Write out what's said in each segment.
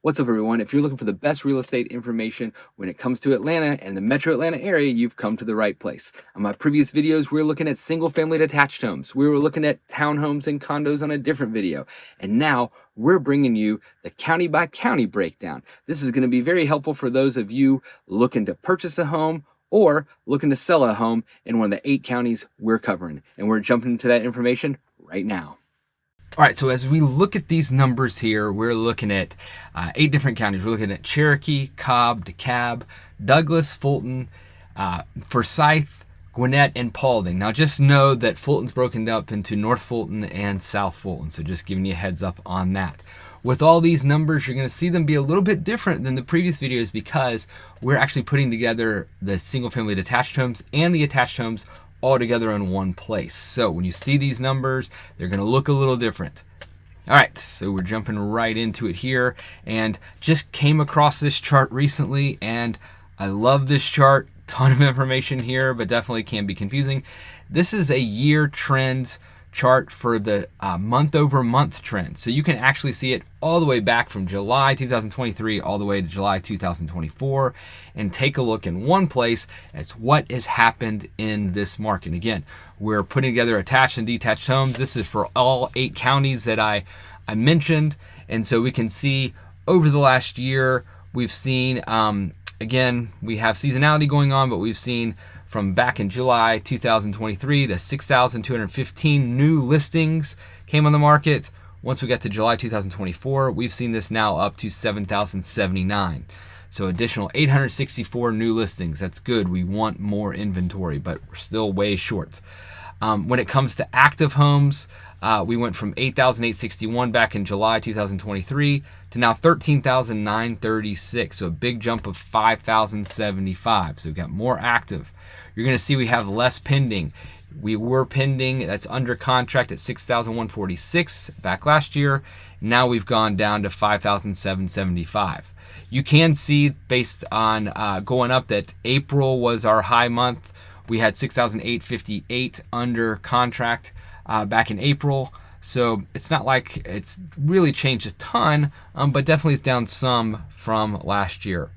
What's up, everyone? If you're looking for the best real estate information when it comes to Atlanta and the metro Atlanta area, you've come to the right place. On my previous videos, we were looking at single family detached homes. We were looking at townhomes and condos on a different video. And now we're bringing you the county by county breakdown. This is going to be very helpful for those of you looking to purchase a home or looking to sell a home in one of the 8 counties we're covering. And we're jumping into that information right now. All right, so as we look at these numbers here, we're looking at 8 different counties. We're looking at Cherokee, Cobb, DeKalb, Douglas, Fulton, Forsyth, Gwinnett, and Paulding. Now just know that Fulton's broken up into North Fulton and South Fulton, so just giving you a heads up on that. With all these numbers, you're going to see them be a little bit different than the previous videos because we're actually putting together the single-family detached homes and the attached homes all together in one place. So when you see these numbers, they're going to look a little different. All right, so we're jumping right into it here, and just came across this chart recently, and I love this chart. Ton of information here, but definitely can be confusing. This is a year trend chart for the month over month trend. So you can actually see it all the way back from July 2023 all the way to July 2024 and take a look in one place at what has happened in this market. Again, we're putting together attached and detached homes. This is for all 8 counties that I mentioned. And so we can see over the last year, we've seen, again, we have seasonality going on, but we've seen from back in July 2023 to 6,215 new listings came on the market. Once we got to July 2024, we've seen this now up to 7,079. So additional 864 new listings. That's good. We want more inventory, but we're still way short. When it comes to active homes, we went from 8,861 back in July 2023 to now 13,936. So a big jump of 5,075. So we've got more active. You're going to see we have less pending. We were pending, that's under contract at 6,146 back last year. Now we've gone down to 5,775. You can see based on going up that April was our high month. We had 6,858 under contract back in April. So it's not like it's really changed a ton, but definitely it's down some from last year.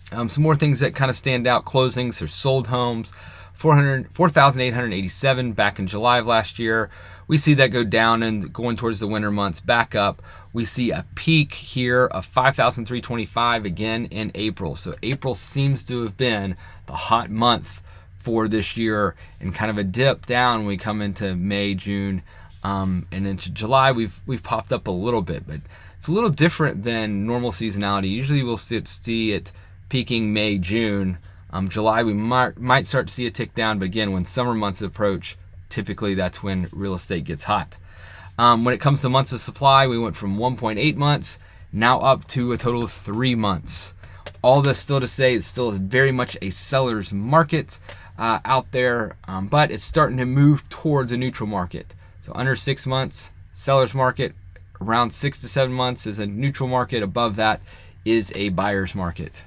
Some more things that kind of stand out. Closings or sold homes, 4,887 back in July of last year. We see that go down and going towards the winter months back up. We see a peak here of 5,325 again in April. So April seems to have been the hot month for this year, and kind of a dip down when we come into May, June, and into July. We've popped up a little bit, but it's a little different than normal seasonality. Usually we'll see it peaking May, June. July we might start to see a tick down, but again, when summer months approach, typically that's when real estate gets hot. When it comes to months of supply, we went from 1.8 months now up to a total of 3 months. All this still to say, it still is very much a seller's market out there, but it's starting to move towards a neutral market. So under 6 months, seller's market. Around 6 to 7 months is a neutral market. Above that is a buyer's market.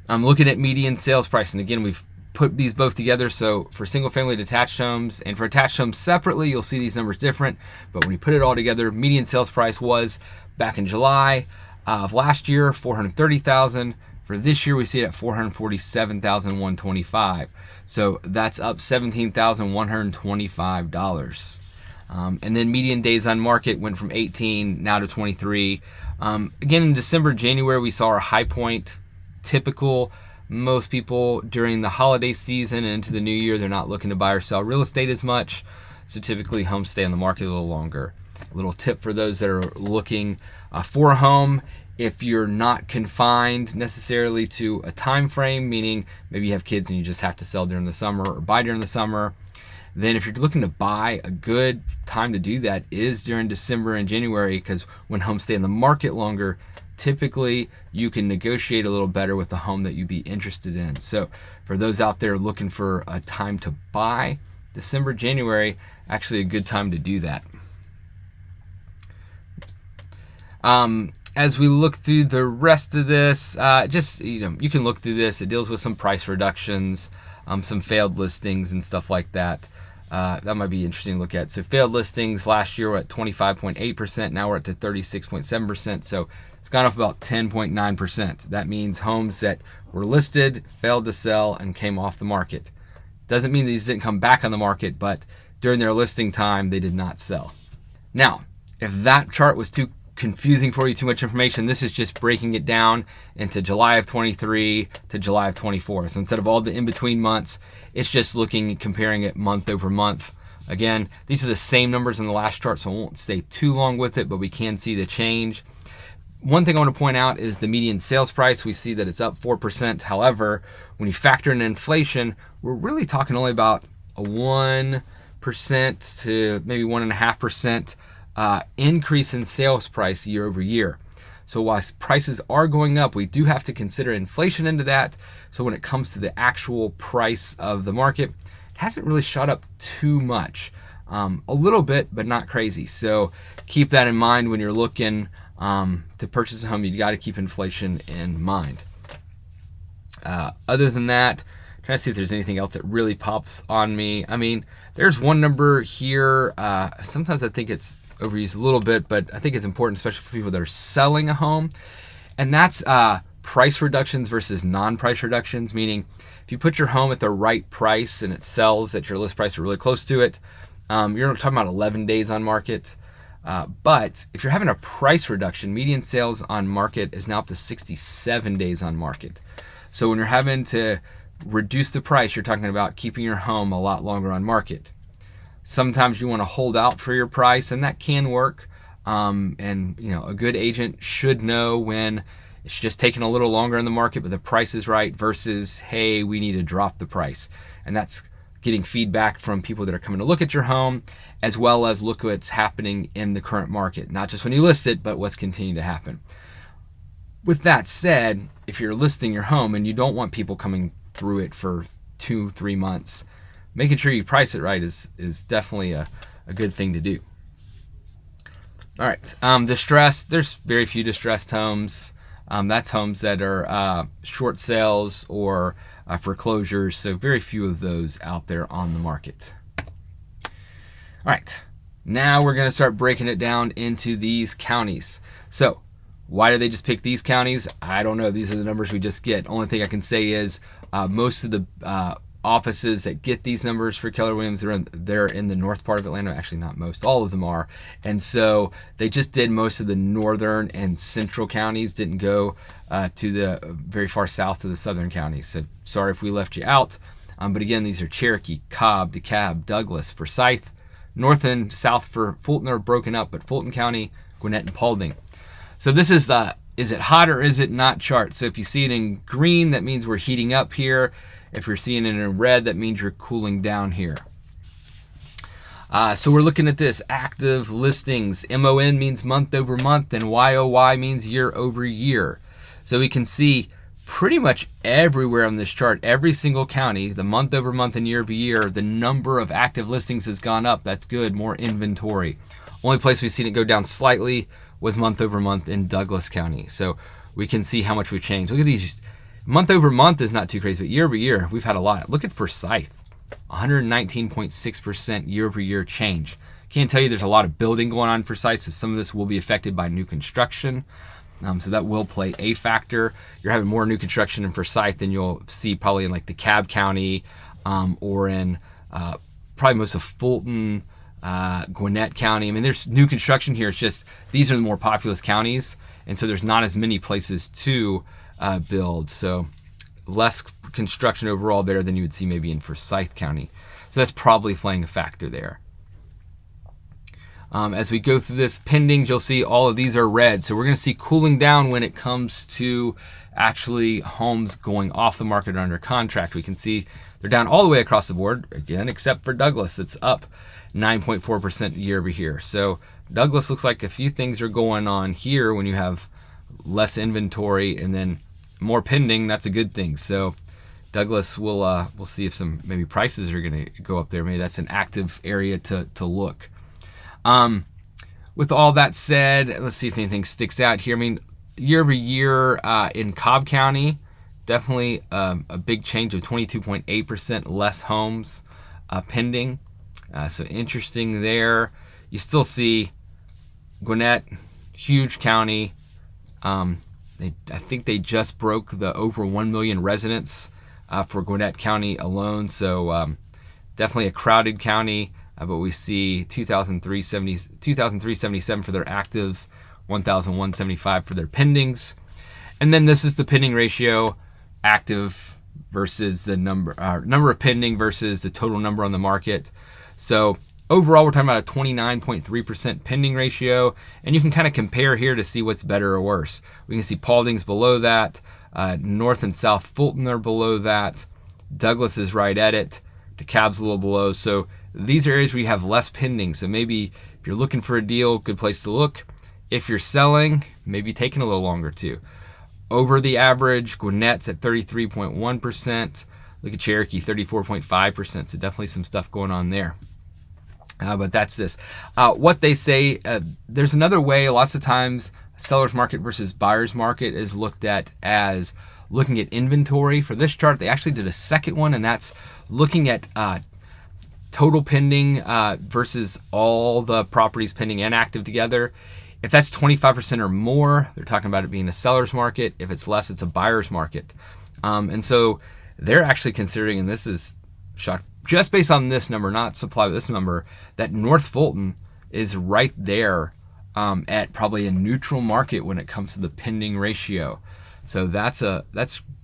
I'm looking at median sales price, and again, we've put these both together. So for single family detached homes and for attached homes separately, you'll see these numbers different, but when you put it all together, median sales price was back in July of last year, $430,000. For this year, we see it at $447,125. So that's up $17,125. And then median days on market went from 18 now to 23. Again, in December, January, we saw our high point. Typical, most people during the holiday season and into the new year, they're not looking to buy or sell real estate as much. So typically homes stay on the market a little longer. A little tip for those that are looking for a home: if you're not confined necessarily to a time frame, meaning maybe you have kids and you just have to sell during the summer or buy during the summer, then if you're looking to buy, a good time to do that is during December and January, because when homes stay on the market longer, typically you can negotiate a little better with the home that you'd be interested in. So for those out there looking for a time to buy, December, January, actually a good time to do that. As we look through the rest of this, you can look through this. It deals with some price reductions, some failed listings and stuff like that. That might be interesting to look at. So failed listings last year were at 25.8%. Now we're at to 36.7%. So it's gone up about 10.9%. That means homes that were listed, failed to sell, and came off the market. Doesn't mean these didn't come back on the market, but during their listing time, they did not sell. Now, if that chart was too confusing for you, too much information, this is just breaking it down into July of 23 to July of 24. So instead of all the in-between months, it's just comparing it month over month. Again, these are the same numbers in the last chart, so I won't stay too long with it, but we can see the change. One thing I want to point out is the median sales price. We see that it's up 4%. However, when you factor in inflation, we're really talking only about a 1% to maybe 1.5% increase in sales price year over year. So while prices are going up, we do have to consider inflation into that. So when it comes to the actual price of the market, it hasn't really shot up too much. A little bit, but not crazy. So keep that in mind when you're looking to purchase a home. You got to keep inflation in mind. Other than that, trying to see if there's anything else that really pops on me. I mean, there's one number here. Sometimes I think it's overused a little bit, but I think it's important, especially for people that are selling a home. And that's price reductions versus non-price reductions, meaning if you put your home at the right price and it sells at your list price or really close to it, you're talking about 11 days on market. But if you're having a price reduction, median sales on market is now up to 67 days on market. So when you're having to reduce the price, you're talking about keeping your home a lot longer on market. Sometimes you want to hold out for your price, and that can work. And a good agent should know when it's just taking a little longer in the market, but the price is right, versus, hey, we need to drop the price. And that's getting feedback from people that are coming to look at your home, as well as look what's happening in the current market. Not just when you list it, but what's continuing to happen. With that said, if you're listing your home and you don't want people coming through it for 2-3 months, making sure you price it right is definitely a good thing to do. All right, distressed. There's very few distressed homes. That's homes that are short sales or foreclosures, so very few of those out there on the market. All right, now we're going to start breaking it down into these counties. So why do they just pick these counties? I don't know. These are the numbers we just get. Only thing I can say is most of the offices that get these numbers for Keller Williams, they're in the north part of Atlanta. Actually, not most, all of them are. And so they just did most of the northern and central counties, didn't go to the very far south of the southern counties. So sorry if we left you out. But again, these are Cherokee, Cobb, DeKalb, Douglas, Forsyth. North and south for Fulton are broken up, but Fulton County, Gwinnett, and Paulding. So this is the is it hot or is it not chart. So if you see it in green, that means we're heating up here. If you're seeing it in red, that means you're cooling down here. So we're looking at this active listings. MON means month over month, and YOY means year over year. So we can see pretty much everywhere on this chart, every single county, the month over month and year over year, the number of active listings has gone up. That's good, more inventory. Only place we've seen it go down slightly was month over month in Douglas County. So we can see how much we've changed. Look at these. Month over month is not too crazy, but year over year, we've had a lot. Look at Forsyth, 119.6% year over year change. Can't tell you there's a lot of building going on in Forsyth, so some of this will be affected by new construction. So that will play a factor. You're having more new construction in Forsyth than you'll see probably in like DeKalb County or in probably most of Fulton, Gwinnett County. I mean, there's new construction here. It's just these are the more populous counties, and so there's not as many places to build. So less construction overall there than you would see maybe in Forsyth County. So that's probably playing a factor there. As we go through this pending, you'll see all of these are red. So we're going to see cooling down when it comes to actually homes going off the market or under contract. We can see they're down all the way across the board, again, except for Douglas. It's up 9.4% year over year. So Douglas looks like a few things are going on here when you have less inventory and then more pending. That's a good thing. So Douglas we'll see if some maybe prices are going to go up there. Maybe that's an active area to look. With all that said, let's see if anything sticks out here. I mean, year over year in Cobb County, definitely a big change of 22.8% less homes pending. So interesting there. You still see Gwinnett, huge county. I think they just broke the over 1 million residents for Gwinnett County alone. So definitely a crowded county. But we see 2,377 for their actives, 1,175 for their pendings. And then this is the pending ratio, active versus the number of pending versus the total number on the market. So overall, we're talking about a 29.3% pending ratio, and you can kind of compare here to see what's better or worse. We can see Paulding's below that, North and South Fulton are below that, Douglas is right at it, DeKalb's a little below. So these are areas where you have less pending. So maybe if you're looking for a deal, good place to look. If you're selling, maybe taking a little longer too. Over the average, Gwinnett's at 33.1%. Look at Cherokee, 34.5%. So definitely some stuff going on there. But that's this. What they say, there's another way. Lots of times, seller's market versus buyer's market is looked at as looking at inventory. For this chart, they actually did a second one, and that's looking at total pending versus all the properties pending and active together. If that's 25% or more, they're talking about it being a seller's market. If it's less, it's a buyer's market. And so they're actually considering, and this is shock, just based on this number, not supply, but this number, that North Fulton is right there at probably a neutral market when it comes to the pending ratio. So that's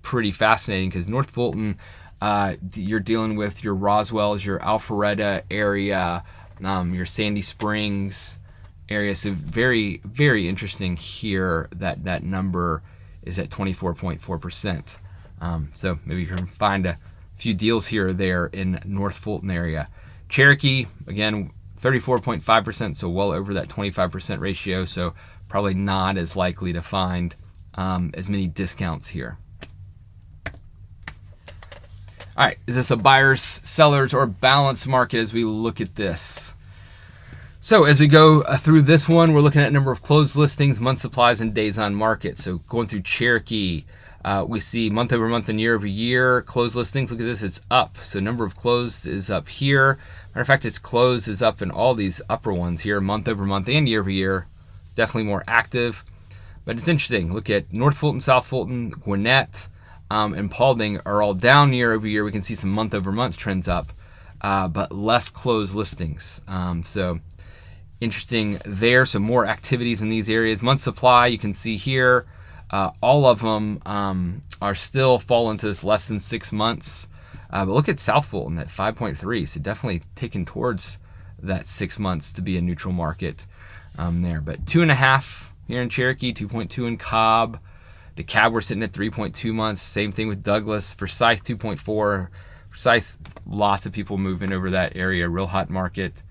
pretty fascinating, because North Fulton, you're dealing with your Roswells, your Alpharetta area, your Sandy Springs area. So very, very interesting here that that number is at 24.4%. So maybe you can find a few deals here or there in North Fulton area. Cherokee, again, 34.5%, so well over that 25% ratio. So probably not as likely to find as many discounts here. All right, is this a buyer's, seller's, or balanced market as we look at this? So as we go through this one, we're looking at number of closed listings, month supplies, and days on market. So going through Cherokee, we see month over month and year over year closed listings. Look at this, it's up. So number of closed is up here. Matter of fact, its closed is up in all these upper ones here, month over month and year over year. Definitely more active. But it's interesting. Look at North Fulton, South Fulton, Gwinnett, and Paulding are all down year over year. We can see some month over month trends up, but less closed listings. So interesting there. So more activities in these areas. Month supply, you can see here, all of them are still fall into this less than 6 months. But look at South Fulton at 5.3. So definitely taken towards that 6 months to be a neutral market there. But 2.5 here in Cherokee, 2.2 in Cobb. DeKalb, we're sitting at 3.2 months. Same thing with Douglas. Forsyth, 2.4. Forsyth, lots of people moving over that area. Real hot market.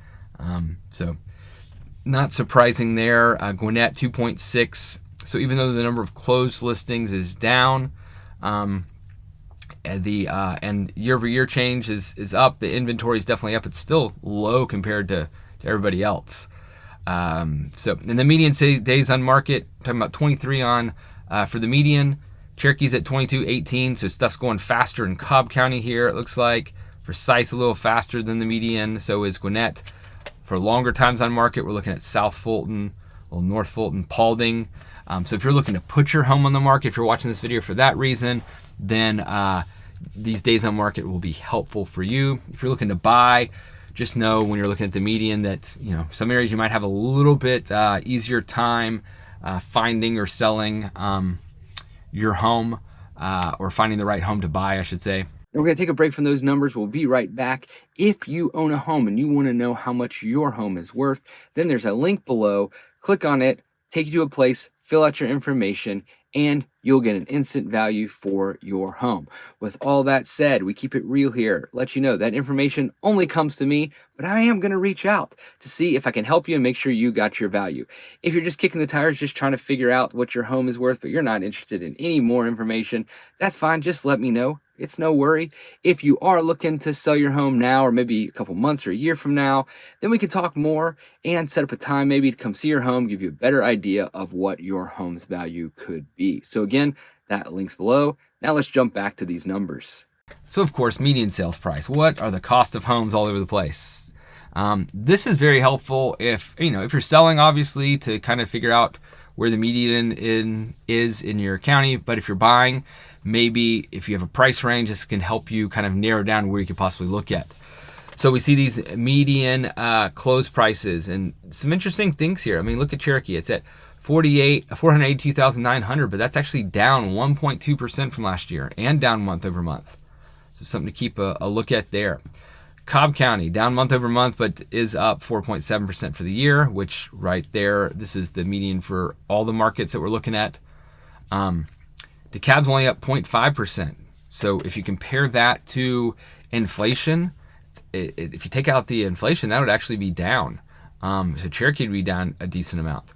So not surprising there. Gwinnett, 2.6. So even though the number of closed listings is down, and year over year change is up, the inventory is definitely up. It's still low compared to everybody else. So in the median days on market, talking about 23 on for the median. Cherokee's at 22.18, so stuff's going faster in Cobb County here, it looks like. Forsyth's a little faster than the median, so is Gwinnett. For longer times on market, we're looking at South Fulton, North Fulton, Paulding. So if you're looking to put your home on the market, if you're watching this video for that reason, then these days on market will be helpful for you. If you're looking to buy, just know when you're looking at the median that, you know, some areas you might have a little bit easier time finding or selling your home, or finding the right home to buy, I should say. And we're going to take a break from those numbers. We'll be right back. If you own a home and you want to know how much your home is worth, then there's a link below. Click on it, take you to a place, fill out your information, and you'll get an instant value for your home. With all that said, we keep it real here. Let you know that information only comes to me, but I am going to reach out to see if I can help you and make sure you got your value. If you're just kicking the tires, just trying to figure out what your home is worth, but you're not interested in any more information, that's fine. Just let me know. It's no worry. If you are looking to sell your home now, or maybe a couple months or a year from now, then we can talk more and set up a time maybe to come see your home, give you a better idea of what your home's value could be. So again, that link's below. Now let's jump back to these numbers. So of course, median sales price. What are the cost of homes all over the place? This is very helpful if you're selling, obviously, to kind of figure out where the median is in your county. But if you're buying, maybe if you have a price range, this can help you kind of narrow down where you could possibly look at. So we see these median close prices and some interesting things here. I mean, look at Cherokee. It's at 482,900, but that's actually down 1.2% from last year and down month over month. So something to keep a look at there. Cobb County, down month over month, but is up 4.7% for the year, which right there, this is the median for all the markets that we're looking at. DeKalb's only up 0.5%. So if you compare that to inflation, if you take out the inflation, that would actually be down. So Cherokee would be down a decent amount.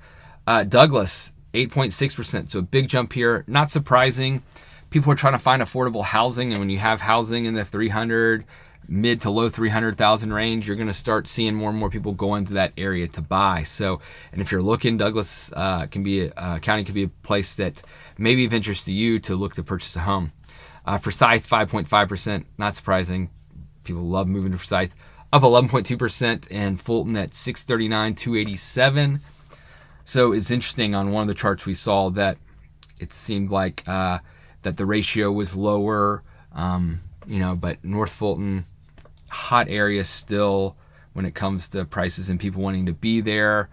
Douglas, 8.6%. So a big jump here. Not surprising. People are trying to find affordable housing, and when you have housing in the 300, mid to low 300,000 range, you're going to start seeing more and more people go into that area to buy. So, and if you're looking, Douglas county can be a place that may be of interest to you to look to purchase a home. Forsyth, 5.5%. Not surprising. People love moving to Forsyth. Up 11.2%, and Fulton at 639,287. So it's interesting, on one of the charts we saw that it seemed like that the ratio was lower, but North Fulton, hot area still when it comes to prices and people wanting to be there.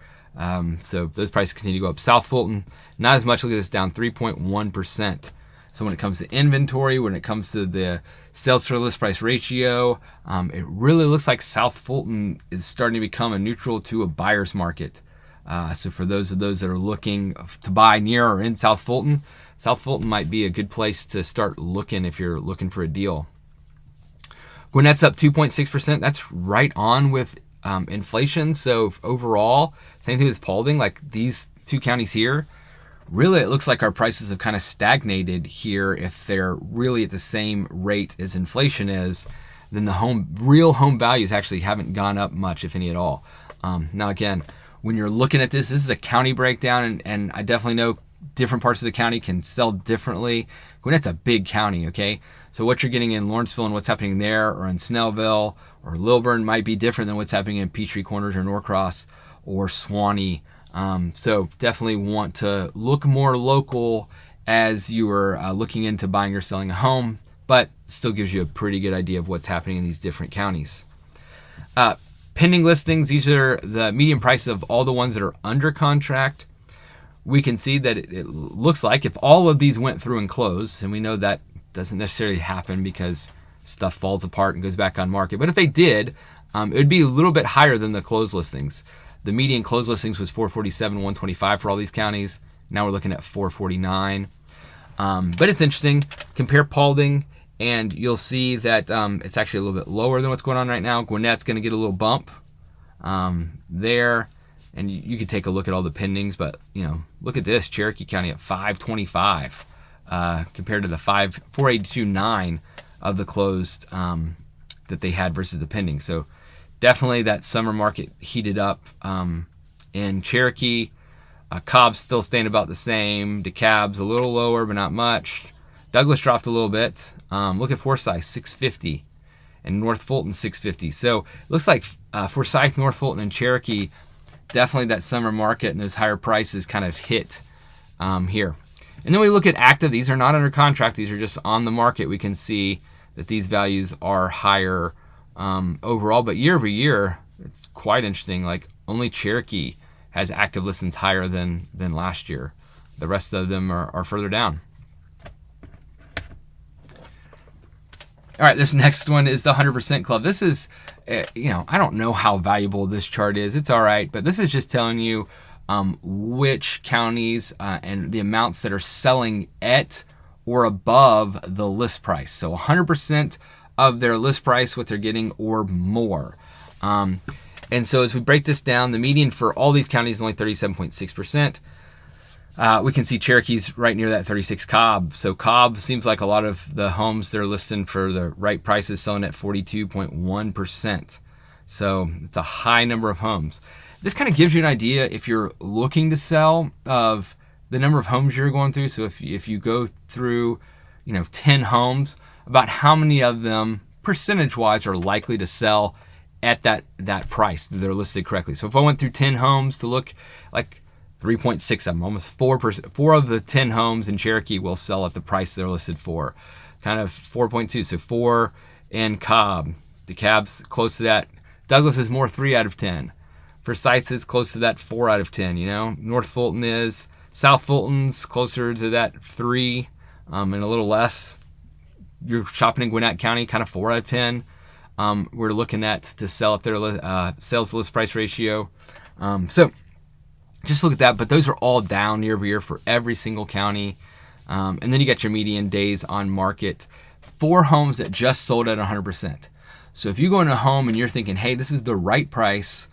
So those prices continue to go up. South Fulton, not as much. Look at this, down 3.1%. So when it comes to inventory, when it comes to the sales to list price ratio, it really looks like South Fulton is starting to become a neutral to a buyer's market. So for those that are looking to buy near or in South Fulton might be a good place to start looking if you're looking for a deal. Gwinnett's up 2.6%. That's right on with inflation. So overall, same thing with Paulding, like these two counties here, really, it looks like our prices have kind of stagnated here. If they're really at the same rate as inflation is, then the real home values actually haven't gone up much, if any at all. Now, again, when you're looking at this is a county breakdown, and I definitely know different parts of the county can sell differently. Gwinnett's a big county, okay? So what you're getting in Lawrenceville and what's happening there, or in Snellville or Lilburn, might be different than what's happening in Peachtree Corners or Norcross or Suwanee. So definitely want to look more local as you are looking into buying or selling a home, but still gives you a pretty good idea of what's happening in these different counties. Pending listings, these are the median prices of all the ones that are under contract. We can see that it looks like if all of these went through and closed, and we know that doesn't necessarily happen because stuff falls apart and goes back on market, but if they did, it would be a little bit higher than the closed listings. The median closed listings was 447,125 for all these counties. Now we're looking at 449. But it's interesting. Compare Paulding, and you'll see that it's actually a little bit lower than what's going on right now. Gwinnett's going to get a little bump there. And you could take a look at all the pendings, but look at this: Cherokee County at 525 compared to the 482.9 of the closed that they had versus the pending. So definitely that summer market heated up in Cherokee. Cobb's still staying about the same. DeKalb's a little lower, but not much. Douglas dropped a little bit. Look at Forsyth, 650, and North Fulton, 650. So it looks like Forsyth, North Fulton, and Cherokee, definitely that summer market and those higher prices kind of hit here. And then we look at active. These are not under contract. These are just on the market. We can see that these values are higher overall, but year over year, it's quite interesting. Like only Cherokee has active listings higher than last year. The rest of them are further down. All right, this next one is the 100% Club. This is, I don't know how valuable this chart is. It's all right, but this is just telling you which counties and the amounts that are selling at or above the list price. So 100% of their list price, what they're getting, or more. And so as we break this down, the median for all these counties is only 37.6%. We can see Cherokee's right near that 36. Cobb. So Cobb seems like a lot of the homes they're listing for the right prices selling at 42.1%. So it's a high number of homes. This kind of gives you an idea, if you're looking to sell, of the number of homes you're going through. So if you go through 10 homes, about how many of them percentage-wise are likely to sell at that price that they're listed correctly. So if I went through 10 homes to look, like 3.6 of them, almost 4%, 4 of the 10 homes in Cherokee will sell at the price they're listed for, kind of 4.2. So 4 in Cobb. DeKalb's close to that. Douglas is more 3 out of 10. Forsyth is close to that 4 out of 10. North Fulton is. South Fulton's closer to that 3, and a little less. You're shopping in Gwinnett County, kind of 4 out of 10. We're looking at to sell at their sales to list price ratio. So just look at that. But those are all down year over year for every single county. And then you got your median days on market for homes that just sold at 100%. So if you go into a home and you're thinking, hey, this is the right price,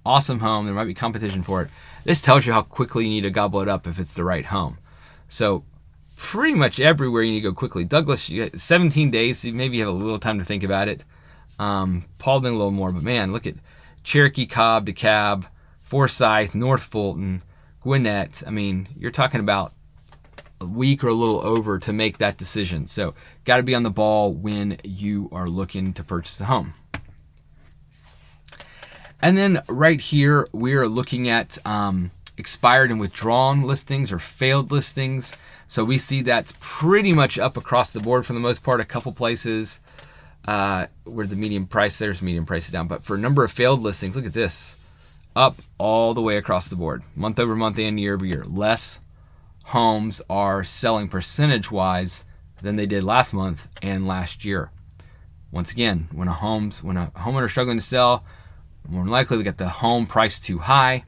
awesome home, there might be competition for it. This tells you how quickly you need to gobble it up if it's the right home. So pretty much everywhere you need to go quickly. Douglas, you got 17 days, so maybe you have a little time to think about it. Paul been a little more, but man, look at Cherokee, Cobb, DeKalb, Forsyth, North Fulton, Gwinnett. I mean, you're talking about a week or a little over to make that decision. So got to be on the ball when you are looking to purchase a home. And then right here, we're looking at expired and withdrawn listings or failed listings. So we see that's pretty much up across the board for the most part. A couple places where the median price, there's median price down. But for a number of failed listings, look at this. Up all the way across the board. Month over month and year over year. Less homes are selling percentage-wise than they did last month and last year. Once again, when a homeowner is struggling to sell, more than likely they get the home price too high.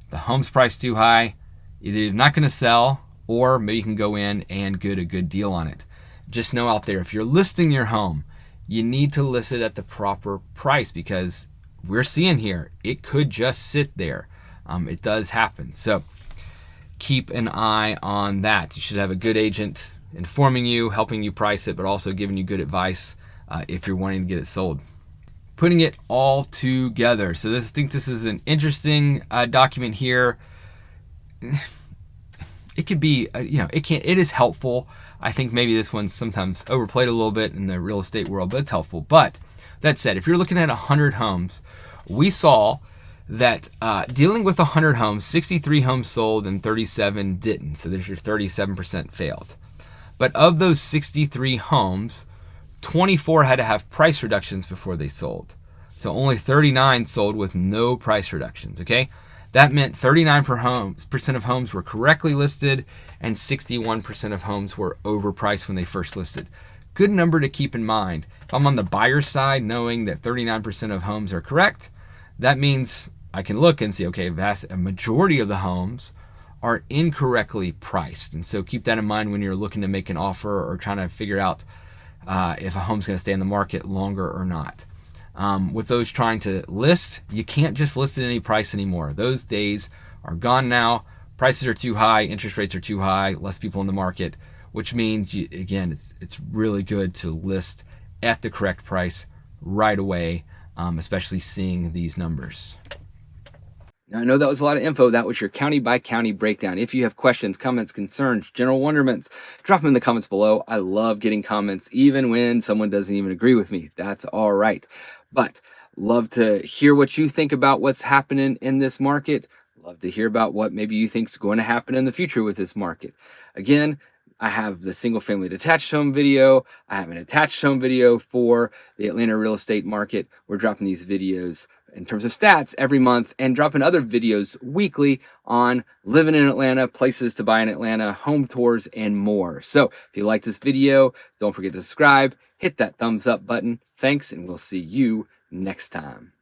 The home's price too high, either you're not going to sell or maybe you can go in and get a good deal on it. Just know out there, if you're listing your home, you need to list it at the proper price because we're seeing here, it could just sit there. It does happen. So keep an eye on that. You should have a good agent informing you, helping you price it, but also giving you good advice if you're wanting to get it sold. Putting it all together. So I think this is an interesting document here. It could be, it is helpful. I think maybe this one's sometimes overplayed a little bit in the real estate world, but it's helpful. But that said, if you're looking at 100 homes, we saw that dealing with 100 homes, 63 homes sold and 37 didn't. So there's your 37% failed. But of those 63 homes, 24 had to have price reductions before they sold. So only 39 sold with no price reductions, okay? That meant 39% of homes were correctly listed and 61% of homes were overpriced when they first listed. Good number to keep in mind. If I'm on the buyer's side, knowing that 39% of homes are correct, that means I can look and see, okay, a majority of the homes are incorrectly priced. And so keep that in mind when you're looking to make an offer or trying to figure out if a home's going to stay in the market longer or not. With those trying to list, you can't just list at any price anymore. Those days are gone now. Prices are too high, interest rates are too high, less people in the market, which means, it's really good to list at the correct price right away, especially seeing these numbers. Now, I know that was a lot of info. That was your county by county breakdown. If you have questions, comments, concerns, general wonderments, drop them in the comments below. I love getting comments, even when someone doesn't even agree with me. That's all right. But love to hear what you think about what's happening in this market. Love to hear about what maybe you think is going to happen in the future with this market. Again, I have the single family detached home video. I have an attached home video for the Atlanta real estate market. We're dropping these videos in terms of stats every month and dropping other videos weekly on living in Atlanta, places to buy in Atlanta, home tours, and more. So if you like this video, don't forget to subscribe, hit that thumbs up button. Thanks, and we'll see you next time.